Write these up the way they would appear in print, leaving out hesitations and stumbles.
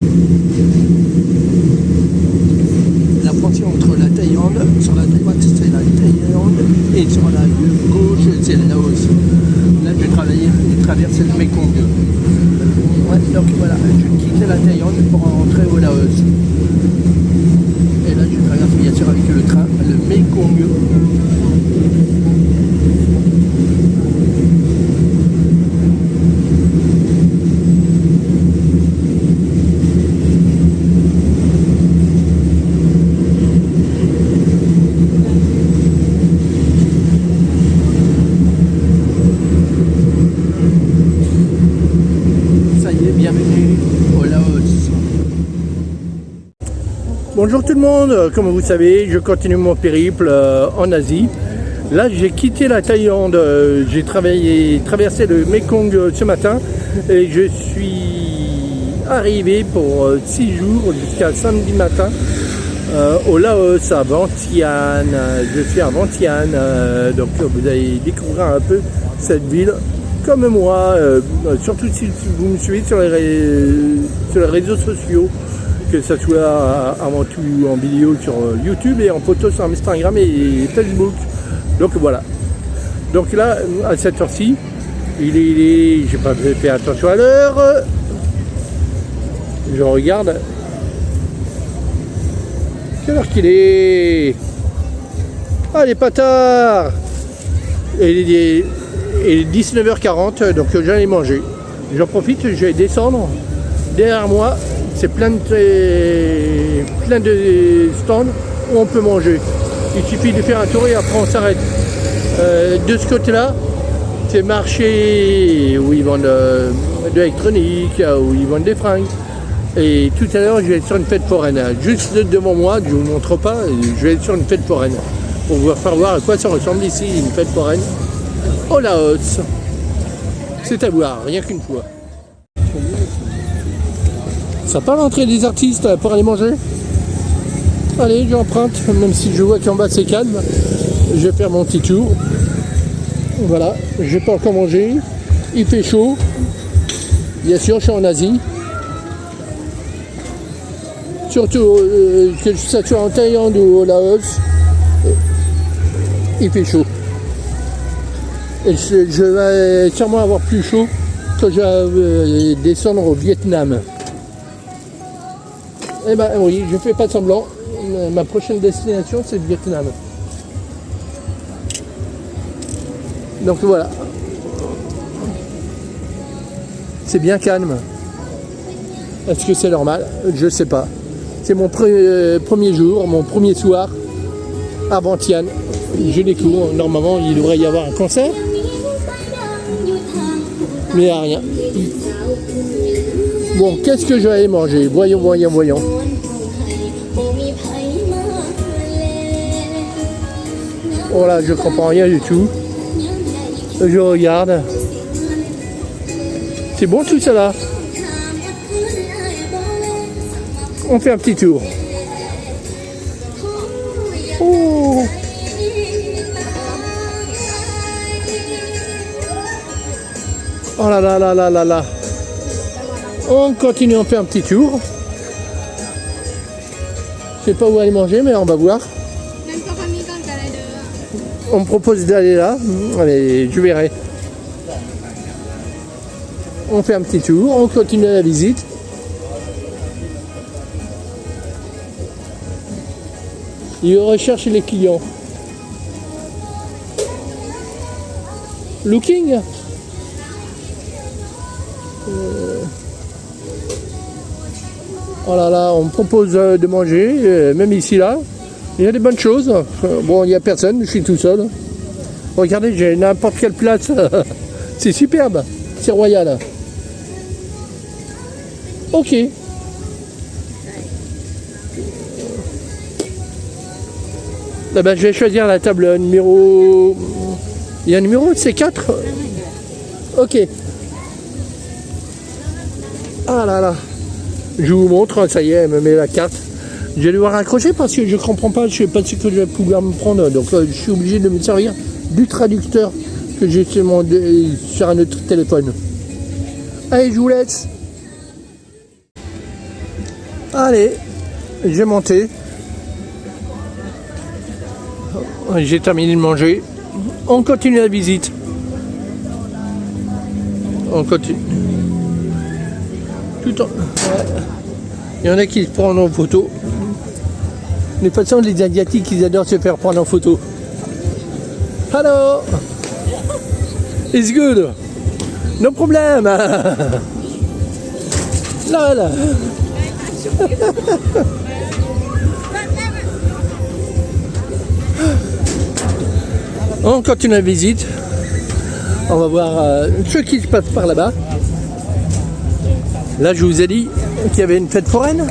La frontière entre la Thaïlande, sur la droite c'est la Thaïlande et sur la gauche c'est le Laos. Là j'ai traversé le Mekong. Ouais, donc voilà, je quittais la Thaïlande pour rentrer au Laos. Et là je traverse bien sûr avec le train, le Mekong. Bienvenue au Laos. Bonjour tout le monde, comme vous savez, je continue mon périple en Asie. Là, j'ai quitté la Thaïlande, j'ai traversé le Mekong ce matin et je suis arrivé pour 6 jours jusqu'à samedi matin au Laos, à Vientiane. Je suis à Vientiane, donc vous allez découvrir un peu cette ville. Comme moi, surtout si vous me suivez sur les réseaux sociaux, que ce soit avant tout en vidéo sur YouTube et en photo sur Instagram et Facebook. Donc voilà. Donc là, à cette heure-ci, j'ai pas fait attention à l'heure. Je regarde. Quelle heure qu'il est? Ah, il est pas tard. Et 19h40, donc j'allais manger. J'en profite, je vais descendre. Derrière moi, c'est plein de stands où on peut manger. Il suffit de faire un tour et après on s'arrête. De ce côté-là, c'est marché où ils vendent de l'électronique, où ils vendent des fringues. Et tout à l'heure, je vais être sur une fête foraine. Juste devant moi, je ne vous montre pas, je vais être sur une fête foraine. Pour vous faire voir à quoi ça ressemble ici, une fête foraine. Au Laos, c'est à voir, rien qu'une fois. Ça part l'entrée des artistes pour aller manger. Allez, j'emprunte, même si je vois qu'en bas c'est calme. Je vais faire mon petit tour. Voilà, je vais pas encore manger. Il fait chaud. Bien sûr, je suis en Asie. Surtout que ça soit en Thaïlande ou au Laos, il fait chaud. Et je vais sûrement avoir plus chaud quand je vais descendre au Vietnam. Eh ben oui, je fais pas de semblant. Ma prochaine destination, c'est le Vietnam. Donc voilà. C'est bien calme. Est-ce que c'est normal? Je sais pas. C'est mon premier jour, mon premier soir à Vientiane. Je découvre. Normalement, il devrait y avoir un concert. Mais il n'y a rien. Bon, qu'est-ce que je vais aller manger? Voyons. Voilà, je comprends rien du tout. Je regarde. C'est bon tout ça là? On fait un petit tour. Oh. Oh là là là là là là. On continue, on fait un petit tour. Je sais pas où aller manger, mais on va voir. On me propose d'aller là. Allez, je verrai. On fait un petit tour, on continue la visite. Il recherche les clients. Looking. Oh là là, on me propose de manger, même ici là. Il y a des bonnes choses. Bon, il n'y a personne, je suis tout seul. Regardez, j'ai n'importe quelle place. C'est superbe, c'est royal. Ok. Eh ben, je vais choisir la table numéro... Il y a un numéro, c'est 4. Ok. Ah là là. Je vous montre, ça y est, elle me met la carte. Je vais devoir accrocher parce que je ne comprends pas, je ne sais pas ce que je vais pouvoir me prendre. Donc je suis obligé de me servir du traducteur que j'ai sur un autre téléphone. Allez, je vous laisse. Allez, j'ai monté. J'ai terminé de manger. On continue la visite. On continue. Tout en... ouais. Il y en a qui se prennent en photo. De toute façon, les Asiatiques, ils adorent se faire prendre en photo. Hello! It's good! No problem! Là, là! On continue la visite. On va voir ce qui se passe par là-bas. Là, je vous ai dit qu'il y avait une fête foraine.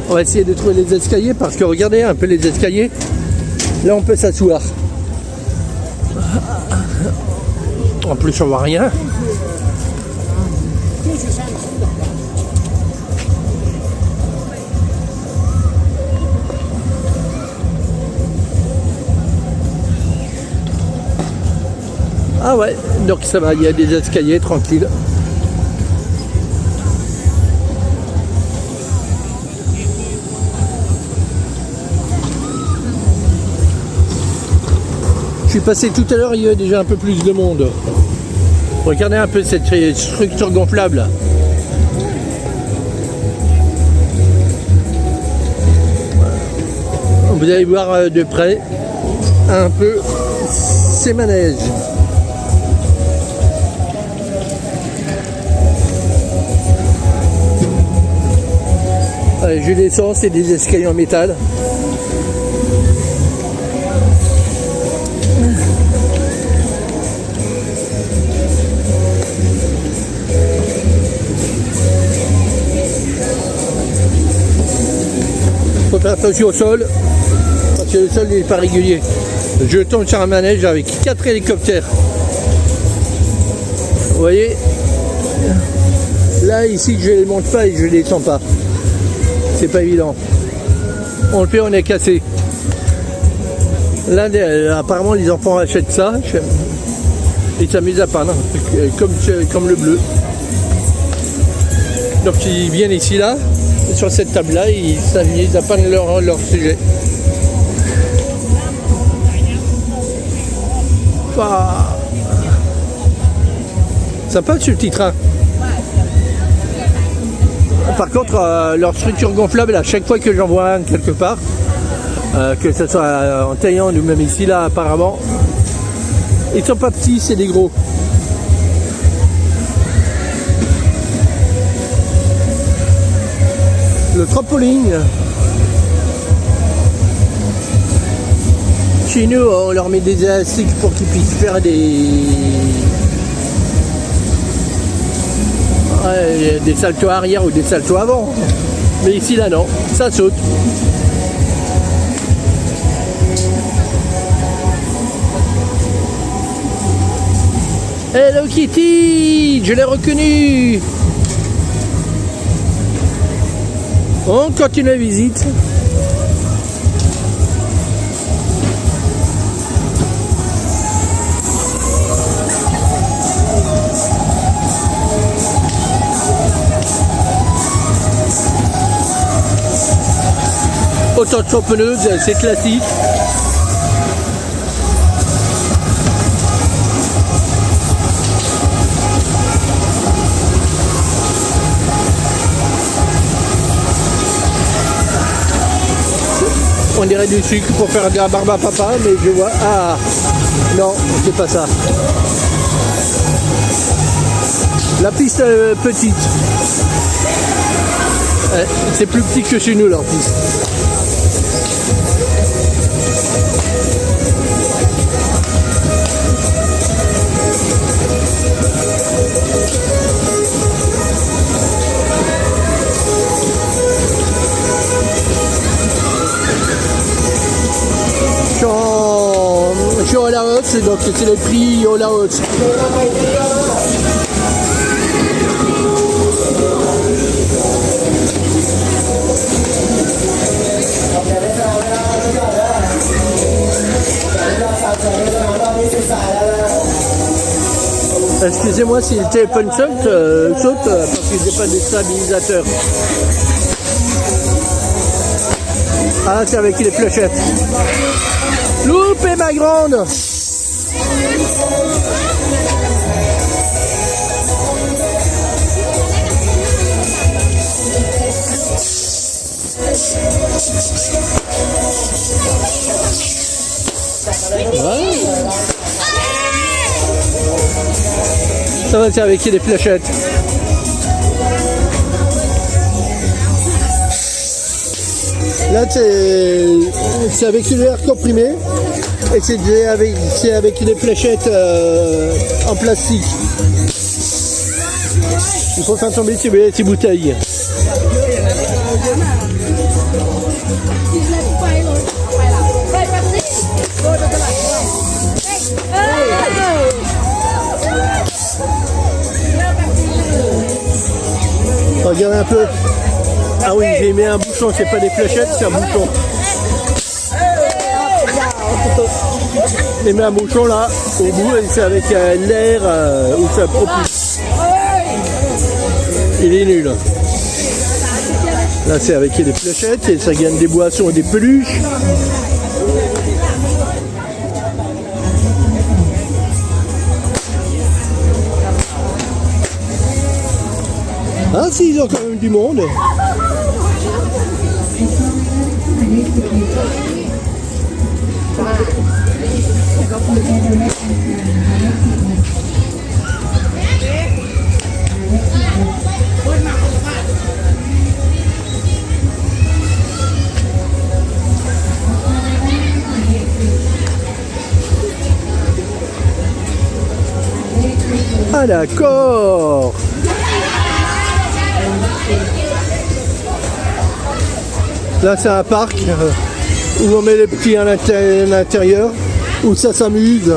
On va essayer de trouver les escaliers parce que regardez un peu les escaliers. Là, on peut s'asseoir. En plus, on voit rien. Ah ouais, donc ça va, il y a des escaliers tranquilles. Je suis passé tout à l'heure, il y avait déjà un peu plus de monde. Regardez un peu cette structure gonflable. Vous allez voir de près un peu ces manèges. Allez, je descends, c'est des escaliers en métal. Faut faire attention au sol, parce que le sol n'est pas régulier. Je tombe sur un manège avec 4 hélicoptères. Vous voyez, là ici je ne les monte pas et je ne les descends pas. C'est pas évident. On le fait, on est cassé. Là, apparemment, les enfants achètent ça. Ils s'amusent à peindre, comme le bleu. Donc, ils viennent ici, là, sur cette table-là, ils s'amusent à peindre leur sujet. Bah. Sympa ce petit train. Par contre, leur structure gonflable, à chaque fois que j'en vois un quelque part, que ce soit en Thaïlande ou même ici, là, apparemment, ils sont pas petits, c'est des gros. Le trampoline. Chez nous, on leur met des élastiques pour qu'ils puissent faire des saltos arrière ou des saltos avant. Mais ici, là, non. Ça saute. Hello Kitty, je l'ai reconnu. On continue la visite. Autant de champenouse, c'est classique. On dirait du sucre pour faire de la barbe à papa, mais je vois... Ah non, c'est pas ça. La piste petite. C'est plus petit que chez nous, leur piste. Je suis au Laos, donc c'est le prix au Laos. Excusez-moi si le téléphone saute parce que j'ai pas de stabilisateur. Ah, c'est avec les fléchettes. Loupé ma grande. Ouais. Ça va, c'est avec les fléchettes. Là, c'est avec l'air comprimé et c'est avec des fléchettes en plastique. Il faut faire tomber ces bouteilles. Regardez un peu. Ah oui, j'ai mis un bouchon, c'est pas des fléchettes, c'est un bouchon. J'ai mis un bouchon là, au bout, et c'est avec l'air où ça propulse. Il est nul. Là, c'est avec des fléchettes et ça gagne des boissons et des peluches. Ah si, ils ont quand même du monde. Ah d'accord. Là c'est un parc où on met les petits à l'intérieur, où ça s'amuse.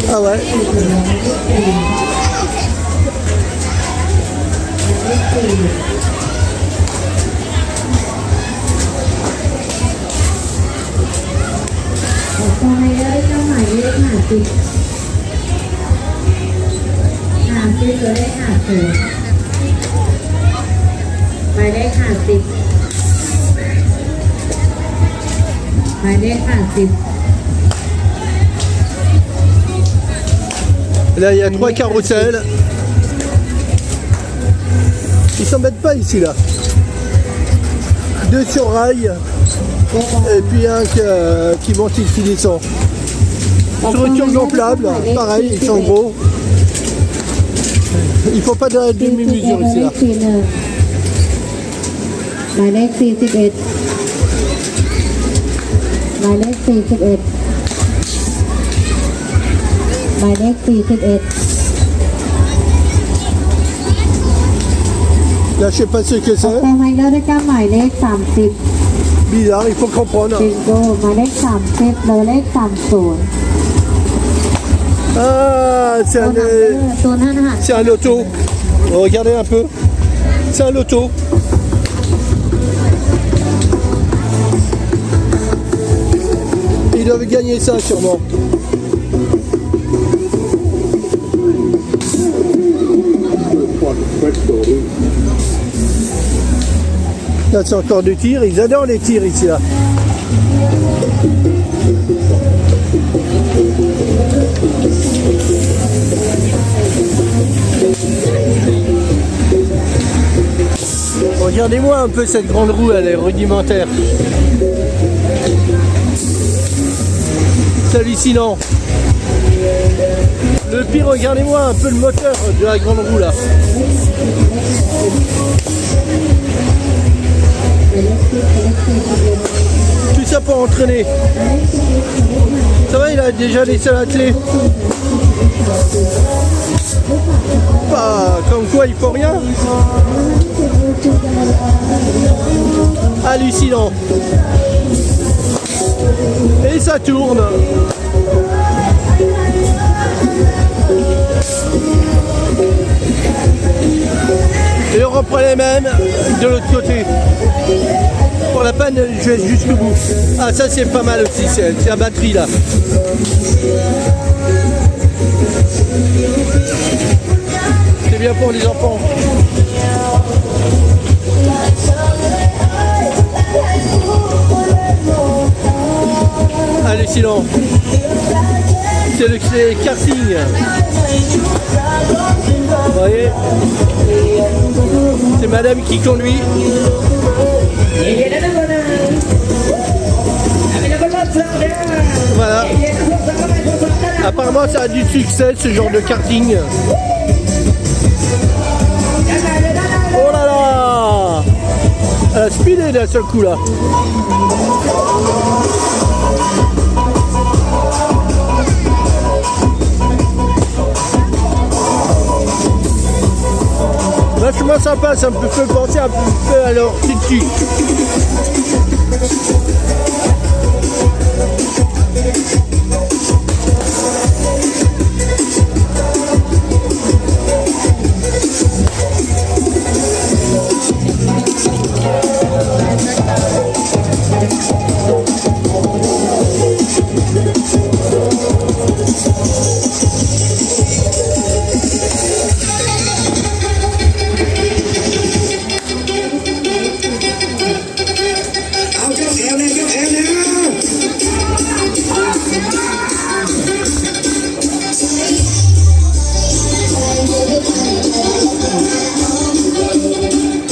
Ah ouais. Là il y a 3 carrousels. Ils s'embêtent pas ici là. 2 sur rail et puis un qui monte et qui descend. Structure gonflable, pareil, ils sont gros. Il faut pas de demi-mesure ici là. หมายเลข41หมายเลข41หมายเลข41 Là je sais pas ce que ต่อ c'est. ไปให้เราได้กับหมายเลข30 Bizarre, il faut comprendre. บิงโกหมายเลข30หมายเลข30 Ah, c'est ตัวนั้นนะคะ un loto. Regardez un peu. C'est un loto. Ils doivent gagner ça sûrement. Là c'est encore du tir, ils adorent les tirs ici là. Regardez-moi un peu cette grande roue, elle est rudimentaire. C'est hallucinant. Le pire, regardez-moi un peu le moteur de la grande roue là. Tout ça pour entraîner. Ça va, il a déjà laissé la clé. Bah, comme quoi il faut rien. Hallucinant. Et ça tourne. Et on reprend les mêmes de l'autre côté. Pour la panne, je vais jusqu'au bout. Ah, ça c'est pas mal aussi, c'est la batterie là. C'est bien pour les enfants. accident. C'est le karting. Vous voyez, c'est madame qui conduit. Voilà. Apparemment ça a du succès ce genre de karting. Oh là là, elle a speedé d'un seul coup là. Vachement sympa, ça me fait penser un peu à leur Titi.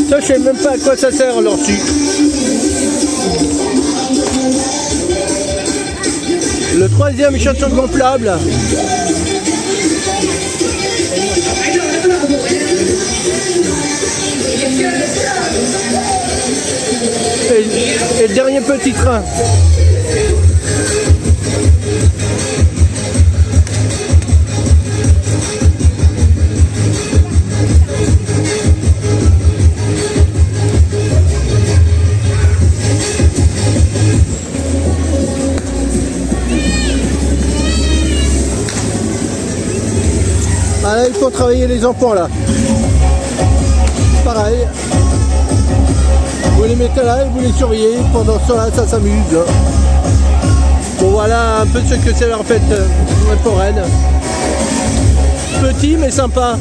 Ça, je sais même pas à quoi ça sert leur sucre. Le troisième château gonflable. Et le dernier petit train. Ah là, il faut travailler les enfants là. Pareil. Vous les mettez là et vous les surveillez. Pendant ce temps-là, ça s'amuse. Bon, voilà un peu ce que c'est leur fête foraine. Petit mais sympa.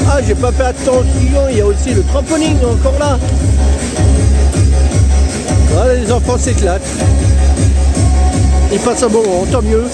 Ah, j'ai pas fait attention. Il y a aussi le trampoline encore là. Voilà, les enfants s'éclatent. Ils passent un bon moment, tant mieux.